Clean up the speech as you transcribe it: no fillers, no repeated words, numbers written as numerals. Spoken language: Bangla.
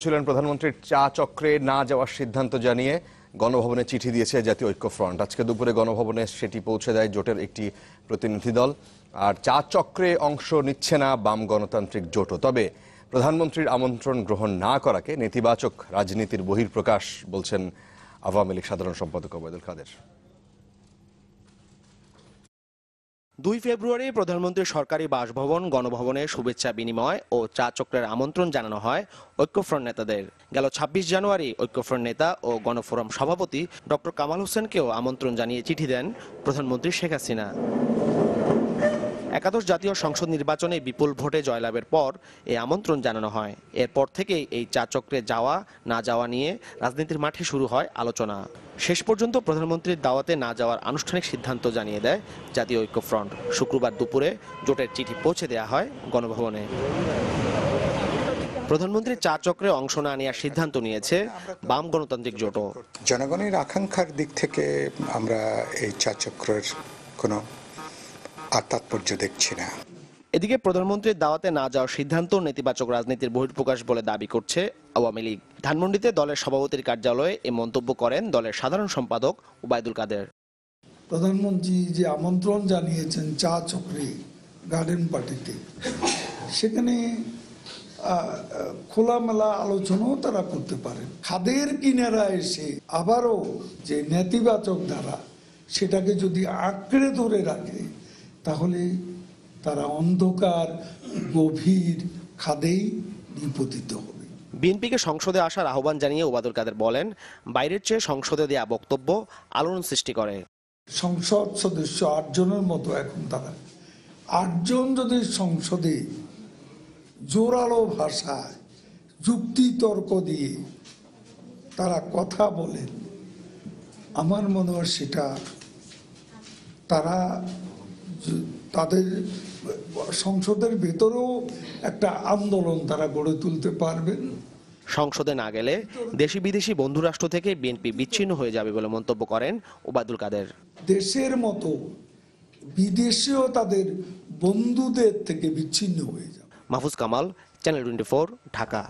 ছিলেন প্রধানমন্ত্রীর চা চক্রে না যাওয়ার সিদ্ধান্ত জানিয়ে গণভবনে চিঠি দিয়েছে জাতীয় ঐক্য ফ্রন্ট। আজকে দুপুরে গণভবনে সেটি পৌঁছে দেয় জোটের একটি প্রতিনিধি দল। আর চা চক্রে অংশ নিচ্ছে না বাম গণতান্ত্রিক জোটও। তবে প্রধানমন্ত্রীর আমন্ত্রণ গ্রহণ না করাকে নেতিবাচক রাজনীতির বহিঃপ্রকাশ বলছেন আওয়ামী লীগ সাধারণ সম্পাদক ওবায়দুল কাদের। 2 ফেব্রুয়ারি প্রধানমন্ত্রীর সরকারি বাসভবন গণভবনে শুভেচ্ছা বিনিময় ও চা চক্রের আমন্ত্রণ জানানো হয় ঐক্যফ্রন্ট নেতাদের। গেল 26 জানুয়ারি ঐক্যফ্রন্ট নেতা ও গণফোরাম সভাপতি ডক্টর কামাল হোসেনকেও আমন্ত্রণ জানিয়ে চিঠি দেন প্রধানমন্ত্রী শেখ হাসিনা। একাদশ জাতীয় সংসদ নির্বাচনে বিপুল ভোটে জয়লাভের পর এই আমন্ত্রণ জানানো হয়। এরপর থেকেই এই চা চক্রে যাওয়া না যাওয়া নিয়ে রাজনীতির মাঠে শুরু হয় আলোচনা। শেষ পর্যন্ত প্রধানমন্ত্রীর দাওয়াতে না যাওয়ার আনুষ্ঠানিক সিদ্ধান্ত জানিয়ে দেয় জাতীয় ঐক্যফ্রন্ট। শুক্রবার দুপুরে জোটের চিঠি পৌঁছে দেওয়া হয় গণভবনে। প্রধানমন্ত্রীর চা চক্রে অংশ না নেওয়ার সিদ্ধান্ত নিয়েছে বাম গণতান্ত্রিক জোটও। জনগণের আকাঙ্ক্ষার দিক থেকে আমরা এই চা চক্রের কোনো তাৎপর্য দেখছি না। এদিকে প্রধানমন্ত্রীর দাওয়াতে না যাওয়ার সিদ্ধান্ত নেতিবাচক রাজনীতির বহিঃপ্রকাশ বলে দাবি করছে আওয়ামী লীগ। ধানমন্ডিতে দলের সভাপতির কার্যালয়ে এ মন্তব্য করেন দলের সাধারণ সম্পাদক ওবায়দুল কাদের। প্রধানমন্ত্রী যে আমন্ত্রণ জানিয়েছেন চা চক্রে গার্ডেন পার্টিতে, সেখানে খোলামেলা আলোচনাও তারা করতে পারেন। খাদের কিনারা এসে আবারও যে নেতিবাচক ধারা সেটাকে যদি আঁকড়ে ধরে রাখে, তাহলে তারা অন্ধকার গভীর খাদেই নিপতিত হবে। বিএনপিকে সংসদে আসার আহ্বান জানিয়ে ওবায়দুল কাদের বলেন, বাইরের চেয়ে সংসদে দেয়া বক্তব্য আলোড়ন সৃষ্টি করে। সংসদ সদস্য 8 জনের মতো এখন তারা 8 জন যদি সংসদে জোরালো ভাষায় যুক্তি তর্ক দিয়ে তারা কথা বলেন, আমার মনে হয় সেটা তারা তাদের সংসদের ভেতরেও একটা আন্দোলন তারা গড়ে তুলতে পারবেন। সংসদে না গেলে দেশি বিদেশি বন্ধুরাষ্ট্র থেকে বিএনপি বিচ্ছিন্ন হয়ে যাবে বলে মন্তব্য করেন ওবায়দুল কাদের। দেশের মতো বিদেশেও তাদের বন্ধুদের থেকে বিচ্ছিন্ন হয়ে যাবে। মাহফুজ কামাল, চ্যানেল 24, ঢাকা।